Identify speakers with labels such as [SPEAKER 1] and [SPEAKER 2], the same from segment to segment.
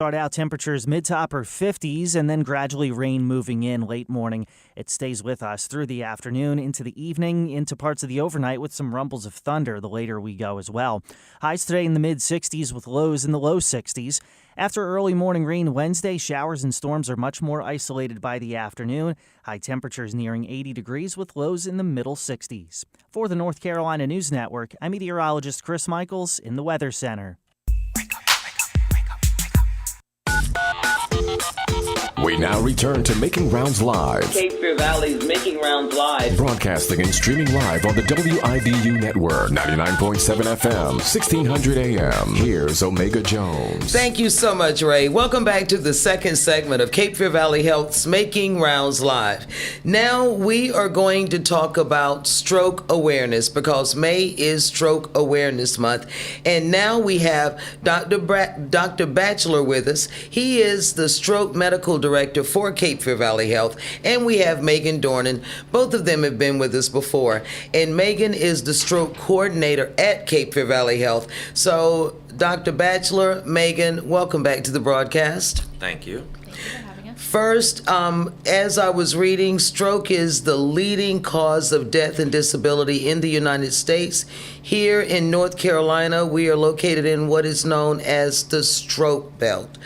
[SPEAKER 1] Start out temperatures mid to upper 50s and then gradually rain moving in late morning. It stays with us through the afternoon, into the evening, into parts of the overnight with some rumbles of thunder the later we go as well. Highs today in the mid 60s with lows in the low 60s. After early morning rain Wednesday, showers and storms are much more isolated by the afternoon. High temperatures nearing 80 degrees with lows in the middle 60s. For the North Carolina News Network, I'm meteorologist Chris Michaels in the Weather Center.
[SPEAKER 2] We now return to Making Rounds Live.
[SPEAKER 3] Cape Fear Valley's Making Rounds Live.
[SPEAKER 2] Broadcasting and streaming live on the WIDU network, 99.7 FM, 1600 AM. Here's Omega Jones.
[SPEAKER 3] Thank you so much, Ray. Welcome back to the second segment of Cape Fear Valley Health's Making Rounds Live. Now we are going to talk about stroke awareness because May is Stroke Awareness Month. And now we have Dr. Batchelor with us. He is the Stroke Medical Director for Cape Fear Valley Health, and we have Megan Dornan. Both of them have been with us before, and Megan is the stroke coordinator at Cape Fear Valley Health. So, Dr. Batchelor, Megan, welcome back to the broadcast.
[SPEAKER 4] Thank you.
[SPEAKER 3] First, as I was reading, stroke is the leading cause of death and disability in the United States. Here in North Carolina, we are located in what is known as the stroke belt.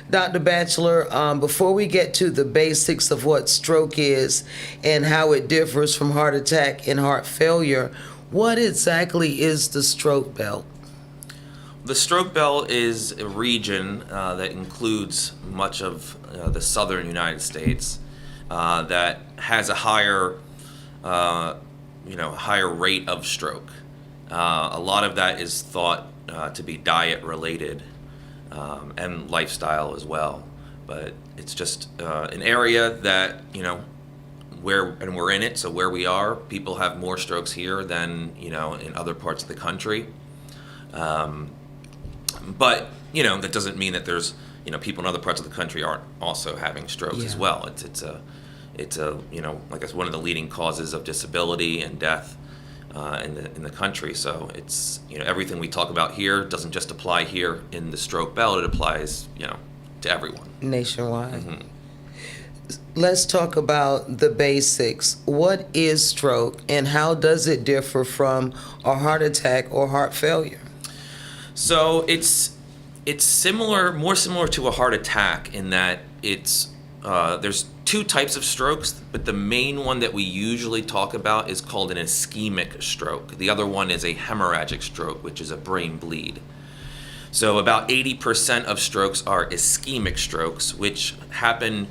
[SPEAKER 3] Dr. Batchelor, before we get to the basics of what stroke is and how it differs from heart attack and heart failure, what exactly is the stroke belt?
[SPEAKER 4] The stroke belt is a region that includes much of the southern United States that has a higher rate of stroke. A lot of that is thought to be diet related and lifestyle as well. But it's just an area that, we're in it, so where we are, people have more strokes here than, in other parts of the country. But, that doesn't mean that there's, people in other parts of the country aren't also having strokes as well. It's like it's one of the leading causes of disability and death in the country. So it's, everything we talk about here doesn't just apply here in the stroke belt. It applies, to everyone.
[SPEAKER 3] Nationwide.
[SPEAKER 4] Mm-hmm.
[SPEAKER 3] Let's talk about the basics. What is stroke and how does it differ from a heart attack or heart failure?
[SPEAKER 4] So it's more similar to a heart attack in that there's two types of strokes, but the main one that we usually talk about is called an ischemic stroke. The other one is a hemorrhagic stroke, which is a brain bleed. So about 80% of strokes are ischemic strokes, which happen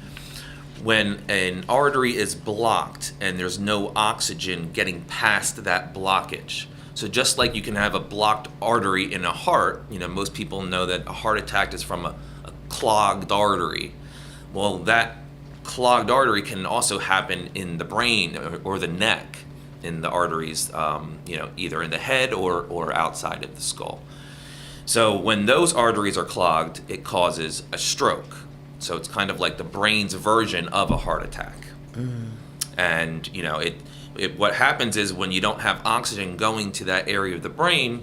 [SPEAKER 4] when an artery is blocked and there's no oxygen getting past that blockage. So just like you can have a blocked artery in a heart, most people know that a heart attack is from a clogged artery. Well, that clogged artery can also happen in the brain or the neck, in the arteries, either in the head or outside of the skull. So when those arteries are clogged, it causes a stroke. So it's kind of like the brain's version of a heart attack. And, what happens is when you don't have oxygen going to that area of the brain,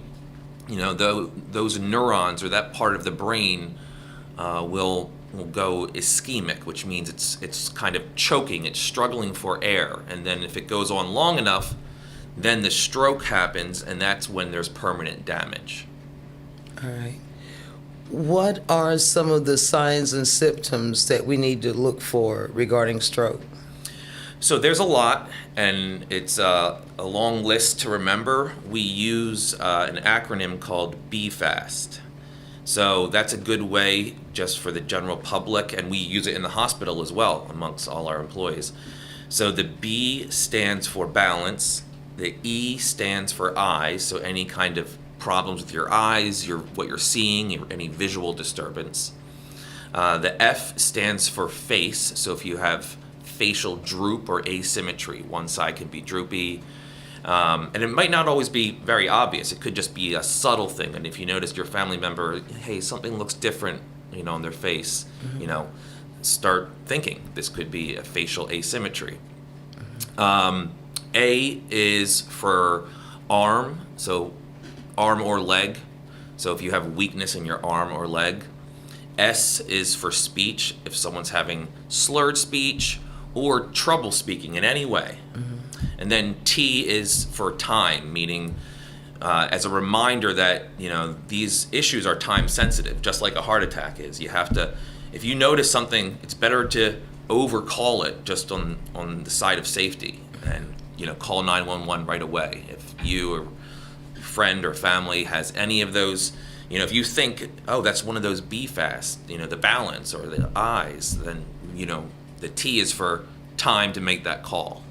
[SPEAKER 4] those neurons or that part of the brain will go ischemic, which means it's kind of choking, it's struggling for air. And then if it goes on long enough, then the stroke happens, and that's when there's permanent damage.
[SPEAKER 3] All right. What are some of the signs and symptoms that we need to look for regarding stroke?
[SPEAKER 4] So there's a lot, and it's a long list to remember. We use an acronym called BFAST. So that's a good way just for the general public, and we use it in the hospital as well amongst all our employees. So the B stands for balance, the E stands for eyes, so any kind of problems with your eyes, what you're seeing, any visual disturbance. The F stands for face, so if you have facial droop or asymmetry, one side can be droopy, and it might not always be very obvious. It could just be a subtle thing, and if you notice your family member, hey, something looks different, on their face, start thinking this could be a facial asymmetry. A is for arm, so arm or leg. So if you have weakness in your arm or leg. S is for speech, if someone's having slurred speech or trouble speaking in any way. And then T is for time, meaning as a reminder that, these issues are time sensitive, just like a heart attack is. You have to, if you notice something, it's better to overcall it just on the side of safety and, call 911 right away. If you or friend or family has any of those, if you think, oh, that's one of those BFAST, the balance or the eyes, then, the T is for time to make that call.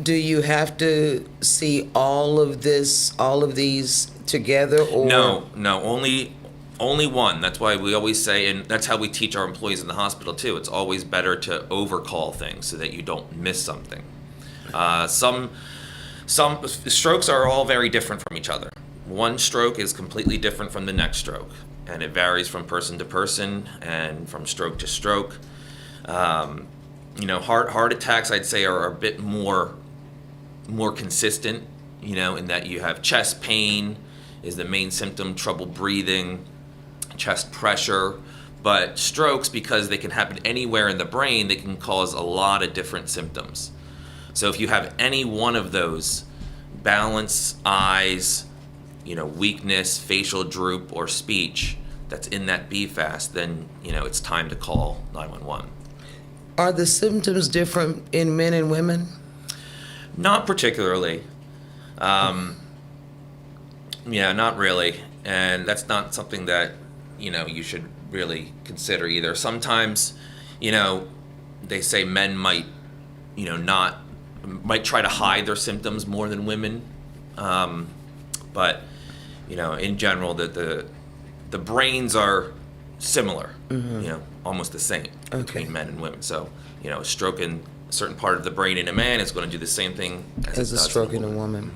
[SPEAKER 3] Do you have to see all of these together, or
[SPEAKER 4] No, only one. That's why we always say, and that's how we teach our employees in the hospital too. It's always better to overcall things so that you don't miss something. Some strokes are all very different from each other. One stroke is completely different from the next stroke, and it varies from person to person and from stroke to stroke. Heart attacks, I'd say, are a bit more consistent, in that you have chest pain is the main symptom, trouble breathing, chest pressure. But strokes, because they can happen anywhere in the brain, they can cause a lot of different symptoms. So if you have any one of those, balance, eyes, weakness, facial droop, or speech that's in that BFAST, then, it's time to call 911.
[SPEAKER 3] are the symptoms different in men and women?
[SPEAKER 4] Not particularly. Not really. And that's not something that, you should really consider either. Sometimes, they say men might try to hide their symptoms more than women. But, in general, the brains are similar, almost the same between men and women. So, a stroke in a certain part of the brain in a man is going to do the same thing as
[SPEAKER 3] a stroke in a woman.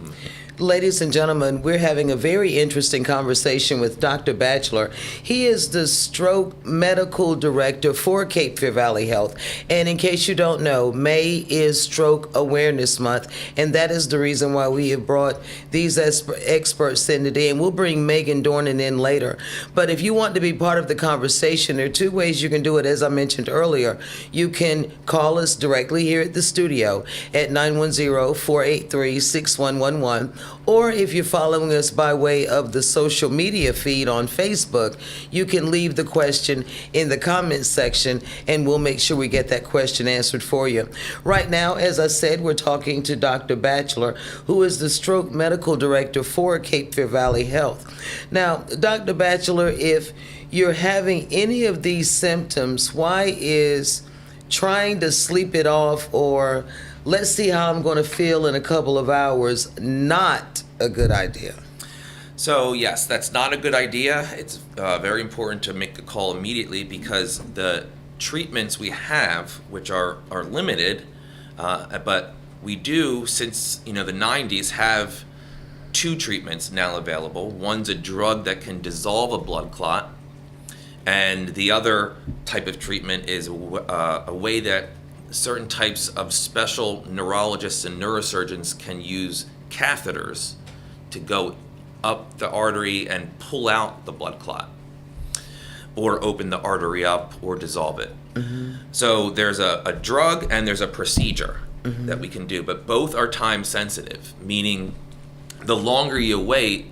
[SPEAKER 3] Ladies and gentlemen, we're having a very interesting conversation with Dr. Batchelor. He is the stroke medical director for Cape Fear Valley Health. And in case you don't know, May is Stroke Awareness Month, and that is the reason why we have brought these experts in today. And we'll bring Megan Dornan in later. But if you want to be part of the conversation, there are two ways you can do it, as I mentioned earlier. You can call us directly here at the studio at 910-483-6111. Or if you're following us by way of the social media feed on Facebook, you can leave the question in the comments section, and we'll make sure we get that question answered for you. Right now, as I said, we're talking to Dr. Batchelor, who is the stroke medical director for Cape Fear Valley Health. Now, Dr. Batchelor, if you're having any of these symptoms, why is trying to sleep it off or let's see how I'm going to feel in a couple of hours not a good idea?
[SPEAKER 4] So yes, that's not a good idea. It's very important to make a call immediately because the treatments we have, which are limited, but we do, since the 90s, have two treatments now available. One's a drug that can dissolve a blood clot, and the other type of treatment is a way that certain types of special neurologists and neurosurgeons can use catheters to go up the artery and pull out the blood clot or open the artery up or dissolve it. So there's a drug and there's a procedure that we can do, but both are time sensitive, meaning the longer you wait,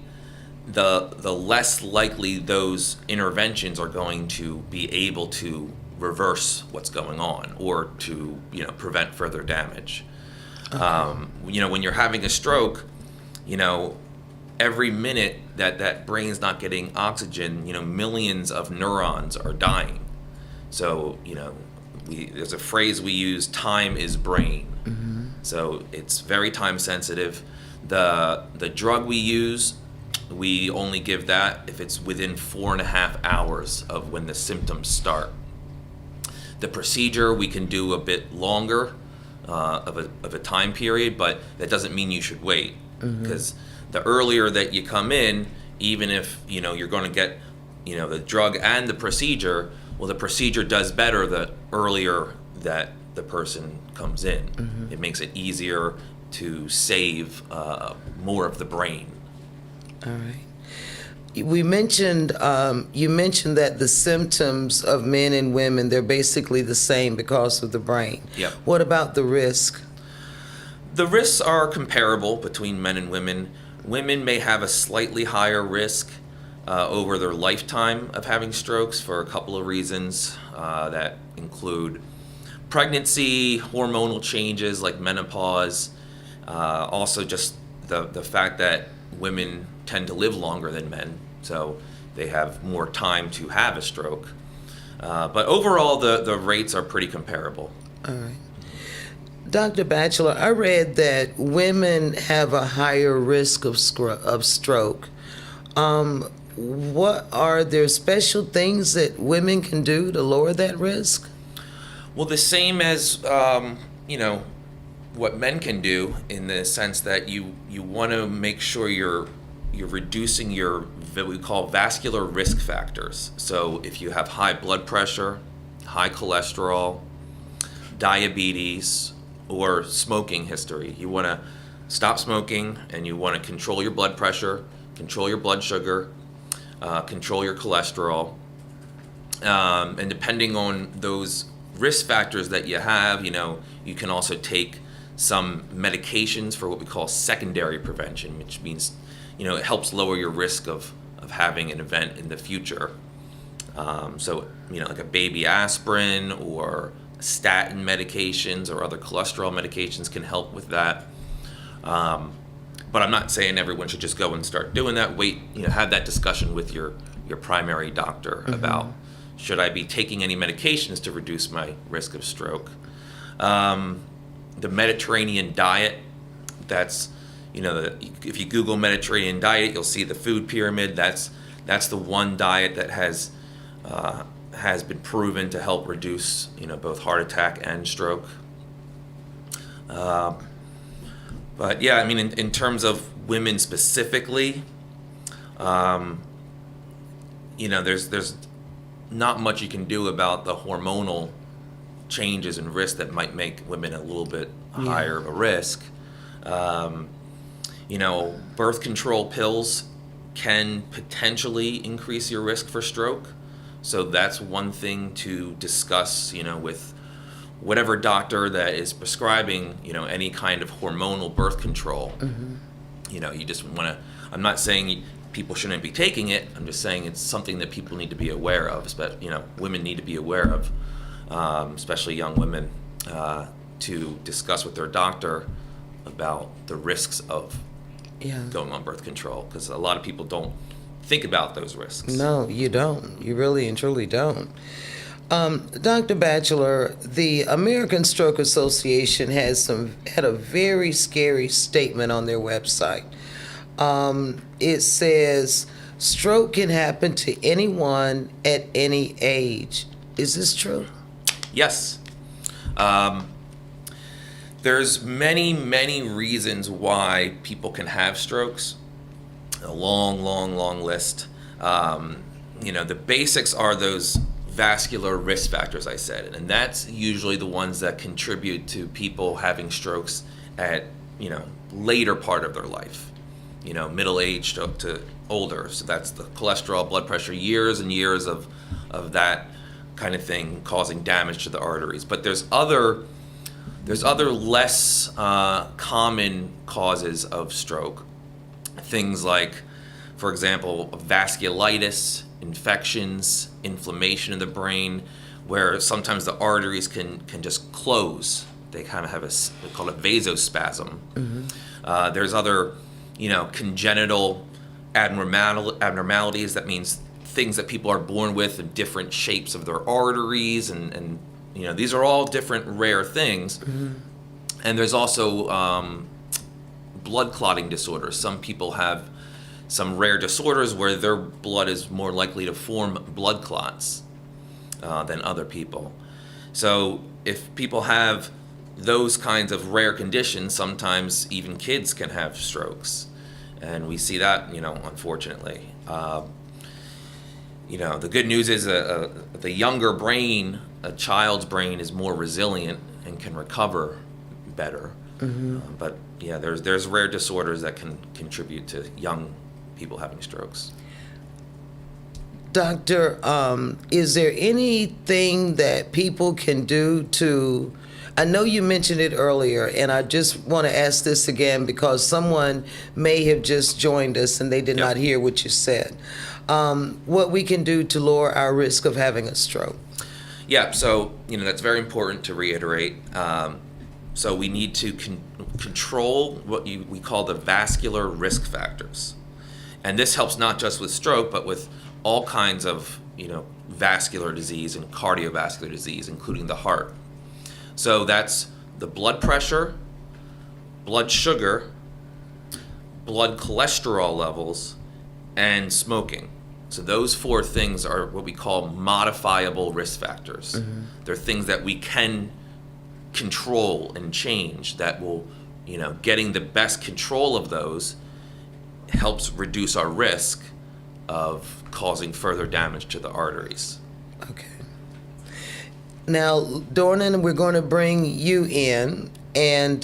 [SPEAKER 4] the less likely those interventions are going to be able to reverse what's going on or to prevent further damage. Okay. When you're having a stroke, every minute that brain's not getting oxygen, millions of neurons are dying. So there's a phrase we use: time is brain. So it's very time sensitive. The drug we use, we only give that if it's within 4.5 hours of when the symptoms start. The procedure we can do a bit longer of a time period, but that doesn't mean you should wait, because the earlier that you come in, even if you're going to get the drug and the procedure, well, the procedure does better the earlier that the person comes in. It makes it easier to save more of the brain.
[SPEAKER 3] All right. we mentioned you mentioned that the symptoms of men and women, they're basically the same because of the brain.
[SPEAKER 4] Yep.
[SPEAKER 3] What about the risk?
[SPEAKER 4] The risks are comparable between men and women. Women may have a slightly higher risk over their lifetime of having strokes for a couple of reasons that include pregnancy, hormonal changes like menopause, also just the fact that women tend to live longer than men, so they have more time to have a stroke. But overall, the rates are pretty comparable.
[SPEAKER 3] All right. Dr. Batchelor, I read that women have a higher risk of stroke. What are there special things that women can do to lower that risk?
[SPEAKER 4] Well, the same as what men can do, in the sense that you want to make sure you're reducing your what we call vascular risk factors. So if you have high blood pressure, high cholesterol, diabetes, or smoking history, you want to stop smoking, and you want to control your blood pressure, control your blood sugar, control your cholesterol, and depending on those risk factors that you have, you can also take some medications for what we call secondary prevention, which means it helps lower your risk of having an event in the future. So like a baby aspirin or statin medications or other cholesterol medications can help with that. But I'm not saying everyone should just go and start doing that. Wait, have that discussion with your primary doctor about, should I be taking any medications to reduce my risk of stroke? The Mediterranean diet, that's, if you Google Mediterranean diet, you'll see the food pyramid. That's the one diet that has been proven to help reduce, both heart attack and stroke. But yeah, I mean, in terms of women specifically, there's not much you can do about the hormonal changes and risks that might make women a little bit higher of a risk. Birth control pills can potentially increase your risk for stroke. So that's one thing to discuss, with whatever doctor that is prescribing, any kind of hormonal birth control. You just want to, I'm not saying people shouldn't be taking it. I'm just saying it's something that people need to be aware of, women need to be aware of, especially young women, to discuss with their doctor about the risks of going on birth control, because a lot of people don't think about those risks.
[SPEAKER 3] No, you don't. You really and truly don't. Dr. Batchelor, the American Stroke Association had a very scary statement on their website. It says, stroke can happen to anyone at any age. Is this true?
[SPEAKER 4] Yes. There's many reasons why people can have strokes. A long list. The basics are those vascular risk factors I said, and that's usually the ones that contribute to people having strokes at later part of their life, middle age to older. So that's the cholesterol, blood pressure, years and years of that kind of thing causing damage to the arteries. But there's other less common causes of stroke. Things like, for example, vasculitis, infections, inflammation in the brain, where sometimes the arteries can just close. They kind of have we call it vasospasm. There's other, congenital abnormalities. That means things that people are born with in different shapes of their arteries, and these are all different rare things. And there's also blood clotting disorders. Some people have some rare disorders where their blood is more likely to form blood clots than other people. So if people have those kinds of rare conditions, sometimes even kids can have strokes. And we see that, unfortunately. The good news is the younger brain, a child's brain, is more resilient and can recover better. But yeah, there's rare disorders that can contribute to young people having strokes.
[SPEAKER 3] Doctor, is there anything that people can do to, I know you mentioned it earlier, and I just want to ask this again because someone may have just joined us and they did not hear what you said. What we can do to lower our risk of having a stroke?
[SPEAKER 4] Yeah, so that's very important to reiterate. So we need to control what we call the vascular risk factors, and this helps not just with stroke, but with all kinds of vascular disease and cardiovascular disease, including the heart. So that's the blood pressure, blood sugar, blood cholesterol levels, and smoking. So those 4 things are what we call modifiable risk factors. Mm-hmm. They're things that we can control and change that will, getting the best control of those helps reduce our risk of causing further damage to the arteries.
[SPEAKER 3] Okay. Now, Dornan, we're going to bring you in, and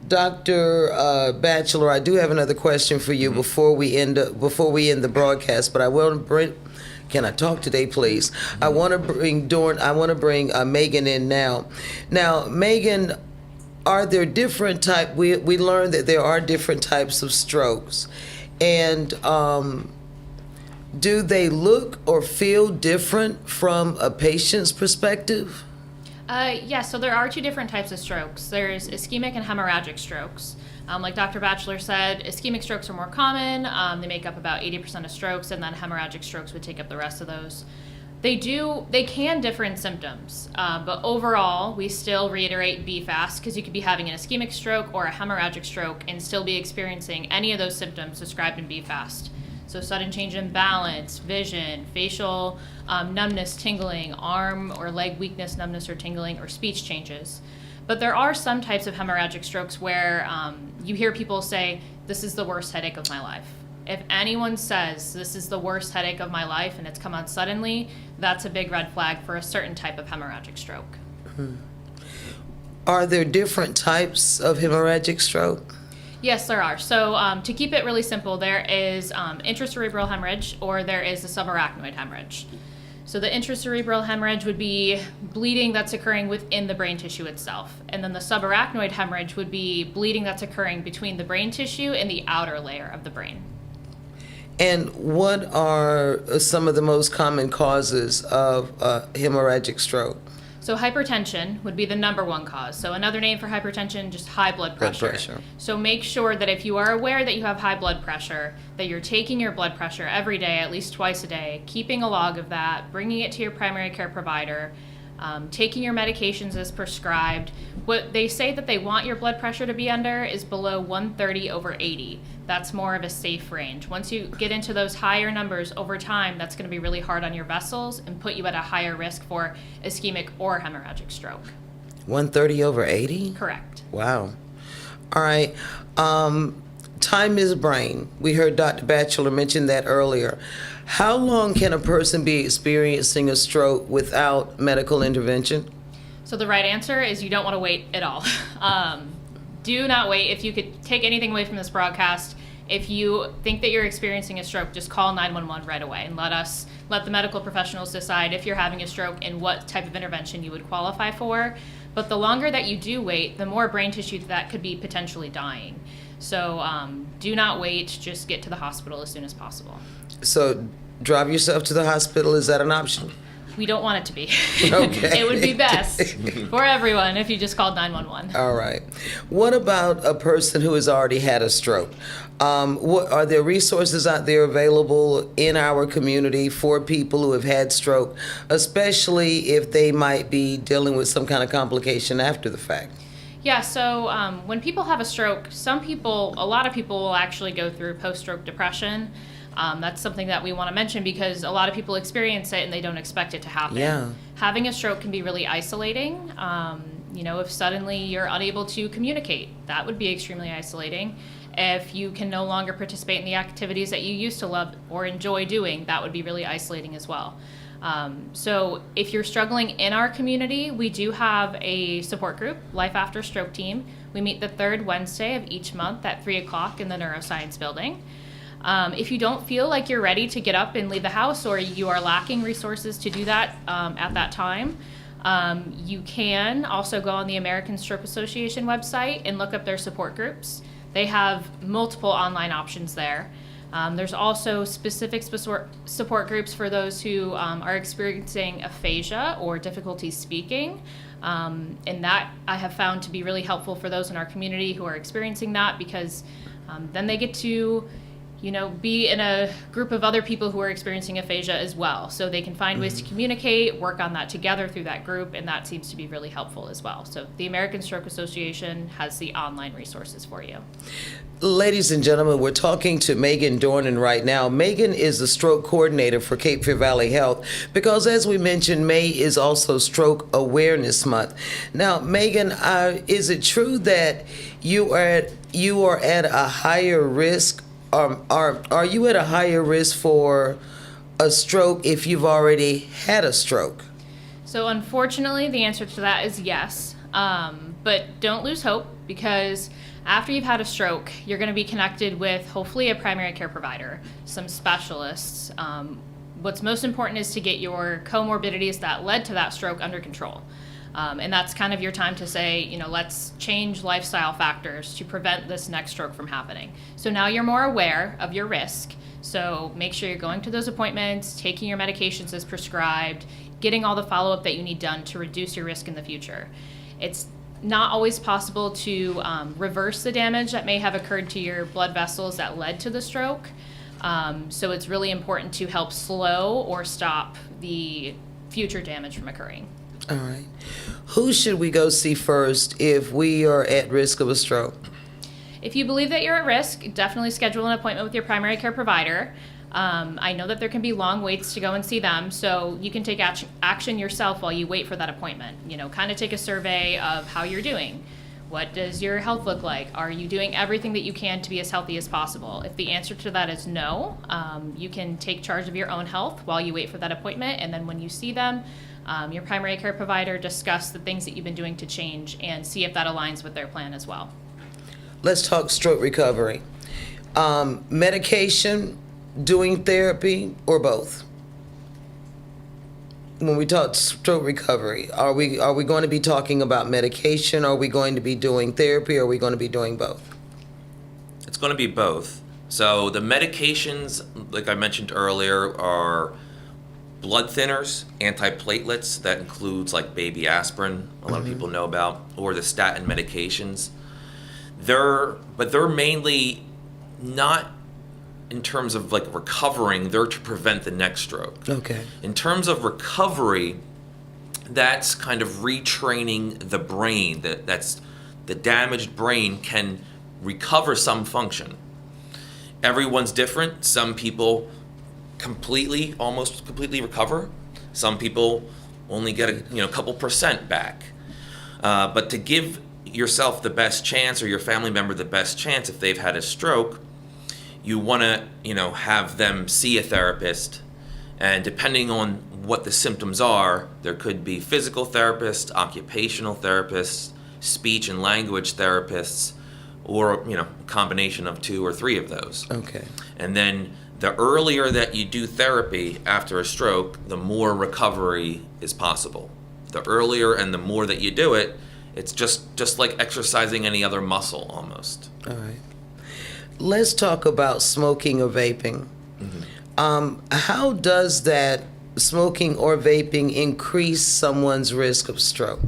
[SPEAKER 3] Dr. Batchelor, I do have another question for you before we end the broadcast. But I will bring. Can I talk today, please? I want to bring Megan in now. Now, Megan, are there different type? We learned that there are different types of strokes, and do they look or feel different from a patient's perspective?
[SPEAKER 5] So there are 2 different types of strokes. There's ischemic and hemorrhagic strokes. Like Dr. Batchelor said, ischemic strokes are more common. They make up about 80% of strokes, and then hemorrhagic strokes would take up the rest of those. They can differ in symptoms, but overall, we still reiterate be fast, because you could be having an ischemic stroke or a hemorrhagic stroke and still be experiencing any of those symptoms described in be fast. So sudden change in balance, vision, facial numbness, tingling, arm or leg weakness, numbness or tingling, or speech changes. But there are some types of hemorrhagic strokes where you hear people say, this is the worst headache of my life. If anyone says this is the worst headache of my life and it's come on suddenly, that's a big red flag for a certain type of hemorrhagic stroke.
[SPEAKER 3] Are there different types of hemorrhagic stroke?
[SPEAKER 5] Yes, there are. So to keep it really simple, there is intracerebral hemorrhage, or there is a subarachnoid hemorrhage. So the intracerebral hemorrhage would be bleeding that's occurring within the brain tissue itself. And then the subarachnoid hemorrhage would be bleeding that's occurring between the brain tissue and the outer layer of the brain.
[SPEAKER 3] And what are some of the most common causes of hemorrhagic stroke?
[SPEAKER 5] So hypertension would be the number 1 cause. So another name for hypertension, just high blood pressure. So make sure that if you are aware that you have high blood pressure, that you're taking your blood pressure every day, at least twice a day, keeping a log of that, bringing it to your primary care provider, taking your medications as prescribed. What they say that they want your blood pressure to be under is below 130/80. That's more of a safe range. Once you get into those higher numbers over time, that's going to be really hard on your vessels and put you at a higher risk for ischemic or hemorrhagic stroke.
[SPEAKER 3] 130/80?
[SPEAKER 5] Correct.
[SPEAKER 3] Wow. All right. Time is brain. We heard Dr. Batchelor mention that earlier. How long can a person be experiencing a stroke without medical intervention?
[SPEAKER 5] So the right answer is you don't want to wait at all. Do not wait. If you could take anything away from this broadcast, if you think that you're experiencing a stroke, just call 911 right away and let the medical professionals decide if you're having a stroke and what type of intervention you would qualify for. But the longer that you do wait, the more brain tissue that could be potentially dying. So do not wait. Just get to the hospital as soon as possible.
[SPEAKER 3] So drive yourself to the hospital, is that an option?
[SPEAKER 5] We don't want it to be.
[SPEAKER 3] Okay.
[SPEAKER 5] It would be best for everyone if you just called 911.
[SPEAKER 3] All right. What about a person who has already had a stroke? What are there resources out there available in our community for people who have had stroke, especially if they might be dealing with some kind of complication after the fact?
[SPEAKER 5] Yeah, so when people have a stroke, a lot of people will actually go through post-stroke depression. That's something that we want to mention because a lot of people experience it and they don't expect it to happen.
[SPEAKER 3] Yeah.
[SPEAKER 5] Having a stroke can be really isolating. If suddenly you're unable to communicate, that would be extremely isolating. If you can no longer participate in the activities that you used to love or enjoy doing, that would be really isolating as well. So if you're struggling in our community, we do have a support group, Life After Stroke Team. We meet the third Wednesday of each month at 3 o'clock in the Neuroscience Building. If you don't feel like you're ready to get up and leave the house, or you are lacking resources to do that at that time, you can also go on the American Stroke Association website and look up their support groups. They have multiple online options there. There's also specific support groups for those who are experiencing aphasia or difficulty speaking. And that I have found to be really helpful for those in our community who are experiencing that, because then they get to be in a group of other people who are experiencing aphasia as well. So they can find ways to communicate, work on that together through that group, and that seems to be really helpful as well. So the American Stroke Association has the online resources for you.
[SPEAKER 3] Ladies and gentlemen, we're talking to Megan Dornan right now. Megan is the stroke coordinator for Cape Fear Valley Health, because as we mentioned, May is also Stroke Awareness Month. Now, Megan, is it true that you are at a higher risk? Are you at a higher risk for a stroke if you've already had a stroke?
[SPEAKER 5] So unfortunately, the answer to that is yes. But don't lose hope, because after you've had a stroke, you're going to be connected with hopefully a primary care provider, some specialists. What's most important is to get your comorbidities that led to that stroke under control. And that's kind of your time to say, let's change lifestyle factors to prevent this next stroke from happening. So now you're more aware of your risk. So make sure you're going to those appointments, taking your medications as prescribed, getting all the follow-up that you need done to reduce your risk in the future. It's not always possible to reverse the damage that may have occurred to your blood vessels that led to the stroke. So it's really important to help slow or stop the future damage from occurring.
[SPEAKER 3] All right. Who should we go see first if we are at risk of a stroke?
[SPEAKER 5] If you believe that you're at risk, definitely schedule an appointment with your primary care provider. I know that there can be long waits to go and see them, so you can take action yourself while you wait for that appointment. Kind of take a survey of how you're doing. What does your health look like? Are you doing everything that you can to be as healthy as possible? If the answer to that is no, you can take charge of your own health while you wait for that appointment, and then when you see them, your primary care provider, discuss the things that you've been doing to change and see if that aligns with their plan as well.
[SPEAKER 3] Let's talk stroke recovery. Medication, doing therapy, or both? When we talk stroke recovery, are we going to be talking about medication? Are we going to be doing therapy? Or are we going to be doing both?
[SPEAKER 4] It's going to be both. So the medications, like I mentioned earlier, are blood thinners, antiplatelets. That includes like baby aspirin, a lot of people know about, or the statin medications. They're mainly not in terms of like recovering, they're to prevent the next stroke.
[SPEAKER 3] Okay.
[SPEAKER 4] In terms of recovery, that's kind of retraining the brain. That's the damaged brain can recover some function. Everyone's different. Some people almost completely recover. Some people only get a couple percent back. But to give yourself the best chance, or your family member the best chance if they've had a stroke, you want to have them see a therapist, and depending on what the symptoms are, there could be physical therapists, occupational therapists, speech and language therapists, or a combination of 2 or 3 of those.
[SPEAKER 3] Okay.
[SPEAKER 4] And then the earlier that you do therapy after a stroke, the more recovery is possible. The earlier and the more that you do it, it's just like exercising any other muscle almost.
[SPEAKER 3] All right. Let's talk about smoking or vaping. How does that smoking or vaping increase someone's risk of stroke?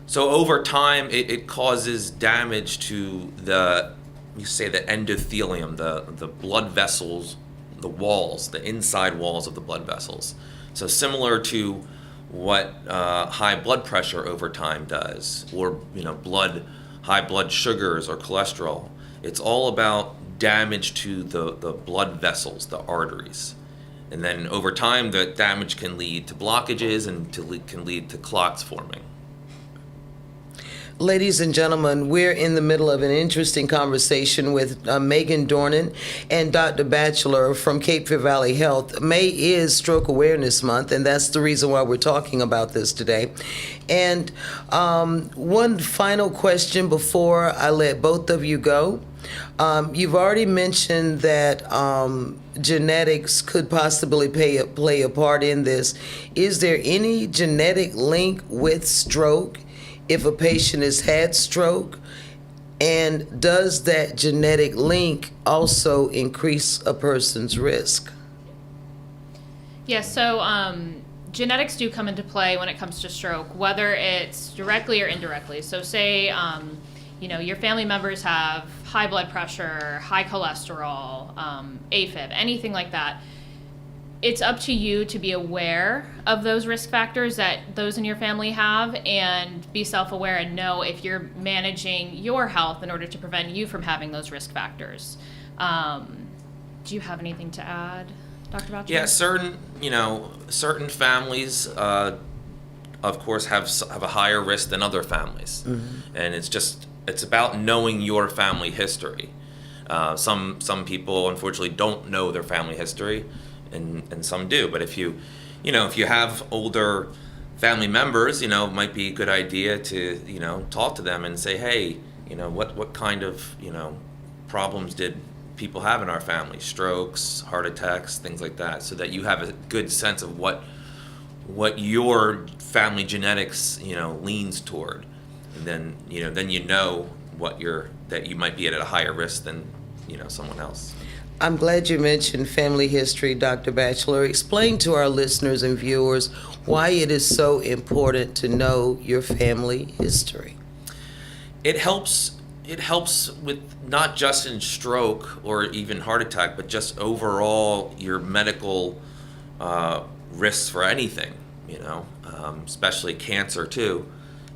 [SPEAKER 4] So over time, it causes damage to the endothelium, the blood vessels, the walls, the inside walls of the blood vessels. So similar to what high blood pressure over time does, or high blood sugars or cholesterol. It's all about damage to the blood vessels, the arteries. And then over time, the damage can lead to blockages and can lead to clots forming.
[SPEAKER 3] Ladies and gentlemen, we're in the middle of an interesting conversation with Megan Dornan and Dr. Batchelor from Cape Fear Valley Health. May is Stroke Awareness Month, and that's the reason why we're talking about this today. And one final question before I let both of you go. You've already mentioned that genetics could possibly play a part in this. Is there any genetic link with stroke if a patient has had stroke? And does that genetic link also increase a person's risk?
[SPEAKER 5] Yes, so genetics do come into play when it comes to stroke, whether it's directly or indirectly. So say, your family members have high blood pressure, high cholesterol, AFib, anything like that. It's up to you to be aware of those risk factors that those in your family have and be self-aware and know if you're managing your health in order to prevent you from having those risk factors. Do you have anything to add, Dr. Bachelor?
[SPEAKER 4] Yeah, certain families, of course, have a higher risk than other families, and it's about knowing your family history. Some people unfortunately don't know their family history, and some do. But if you have older family members, it might be a good idea to talk to them and say, hey, what kind of problems did people have in our family? Strokes, heart attacks, things like that, so that you have a good sense of what your family genetics leans toward, and then then that you might be at a higher risk than someone else.
[SPEAKER 3] I'm glad you mentioned family history, Dr. Bachelor. Explain to our listeners and viewers why it is so important to know your family history.
[SPEAKER 4] It helps with not just in stroke or even heart attack, but just overall your medical risks for anything, especially cancer too.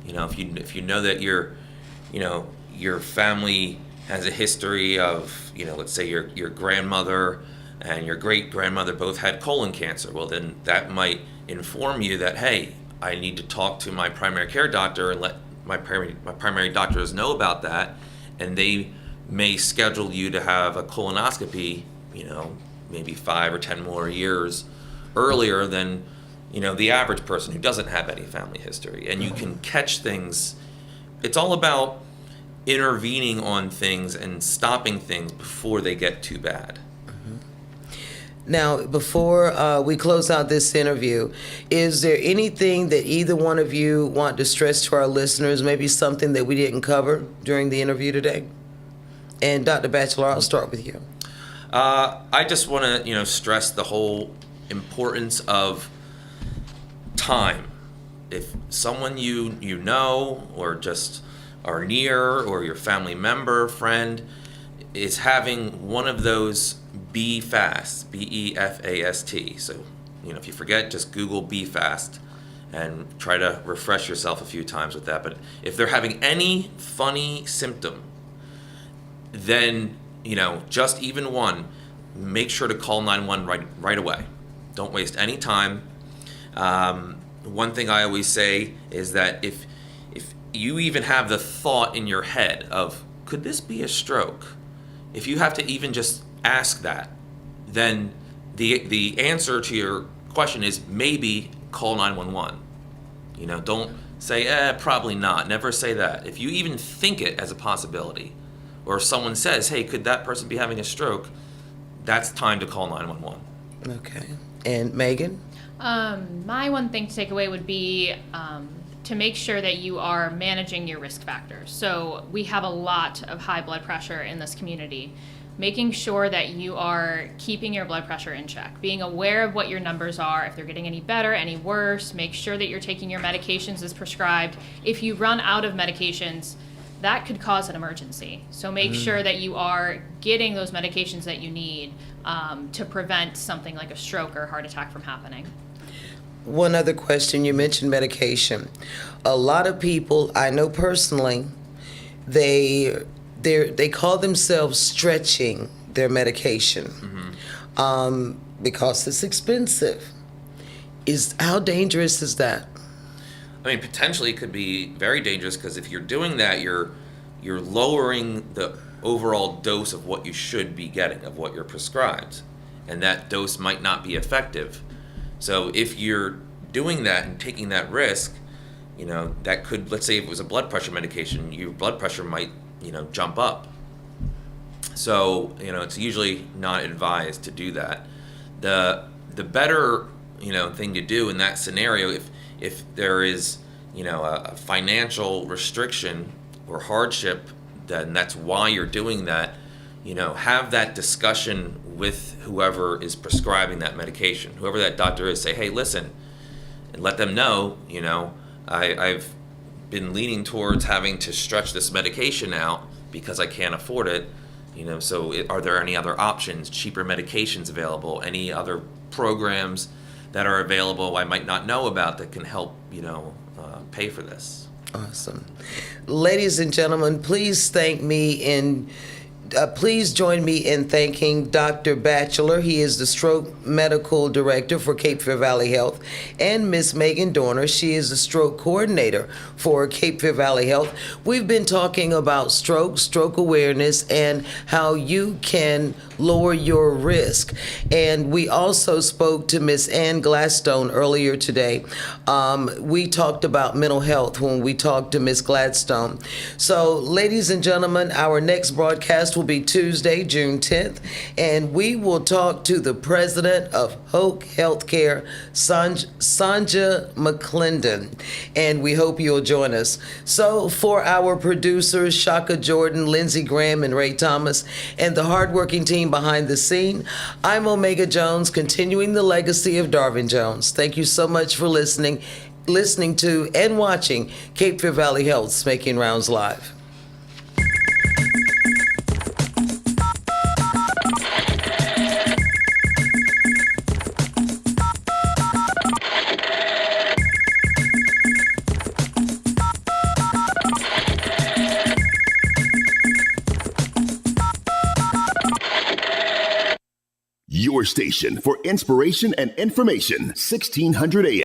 [SPEAKER 4] If you know that your family has a history of, let's say your grandmother and your great-grandmother both had colon cancer, well, then that might inform you that, hey, I need to talk to my primary care doctor and let my primary doctors know about that, and they may schedule you to have a colonoscopy, maybe 5 or 10 more years earlier than, the average person who doesn't have any family history. And you can catch things. It's all about intervening on things and stopping things before they get too bad.
[SPEAKER 3] Now, before we close out this interview, is there anything that either one of you want to stress to our listeners, maybe something that we didn't cover during the interview today? And Dr. Bachelor, I'll start with you.
[SPEAKER 4] I just want to, stress the whole importance of time. If someone you know or just are near, or your family member, friend, is having one of those BFAST, B-E-F-A-S-T. So, if you forget, just Google BFAST and try to refresh yourself a few times with that. But if they're having any funny symptom, then, just even one, make sure to call 911 right away. Don't waste any time. One thing I always say is that if you even have the thought in your head of, could this be a stroke? If you have to even just ask that, then the answer to your question is maybe call 911. Don't say, probably not. Never say that. If you even think it as a possibility, or someone says, hey, could that person be having a stroke? That's time to call 911.
[SPEAKER 3] Okay. And Megan?
[SPEAKER 5] My one thing to take away would be to make sure that you are managing your risk factors. So we have a lot of high blood pressure in this community. Making sure that you are keeping your blood pressure in check, being aware of what your numbers are, if they're getting any better, any worse, make sure that you're taking your medications as prescribed. If you run out of medications, that could cause an emergency. So make sure that you are getting those medications that you need to prevent something like a stroke or heart attack from happening.
[SPEAKER 3] One other question, you mentioned medication. A lot of people I know personally, they call themselves stretching their medication because it's expensive. How dangerous is that?
[SPEAKER 4] I mean, potentially it could be very dangerous, because if you're doing that, you're lowering the overall dose of what you should be getting, of what you're prescribed, and that dose might not be effective. So if you're doing that and taking that risk, that could, let's say if it was a blood pressure medication, your blood pressure might, jump up. So, it's usually not advised to do that. The better, thing to do in that scenario, if there is, a financial restriction or hardship, then that's why you're doing that. Have that discussion with whoever is prescribing that medication, whoever that doctor is. Say, hey, listen, and let them know, I've been leaning towards having to stretch this medication out because I can't afford it. So are there any other options, cheaper medications available, any other programs that are available I might not know about that can help, pay for this?
[SPEAKER 3] Awesome. Ladies and gentlemen, please please join me in thanking Dr. Batchelor. He is the stroke medical director for Cape Fear Valley Health, and Miss Megan Dorner. She is the stroke coordinator for Cape Fear Valley Health. We've been talking about stroke awareness, and how you can lower your risk. And we also spoke to Miss Ann Gladstone earlier today. We talked about mental health when we talked to Miss Gladstone. So, ladies and gentlemen, our next broadcast will be Tuesday, June 10th, and we will talk to the president of Hoke Healthcare, Sanja McClendon, and we hope you'll join us. So, for our producers, Shaka Jordan, Lindsey Graham, and Ray Thomas, and the hardworking team behind the scene, I'm Omega Jones, continuing the legacy of Darvin Jones. Thank you so much for listening to and watching Cape Fear Valley Health's Making Rounds Live.
[SPEAKER 6] Your station for inspiration and information, 1600 AM.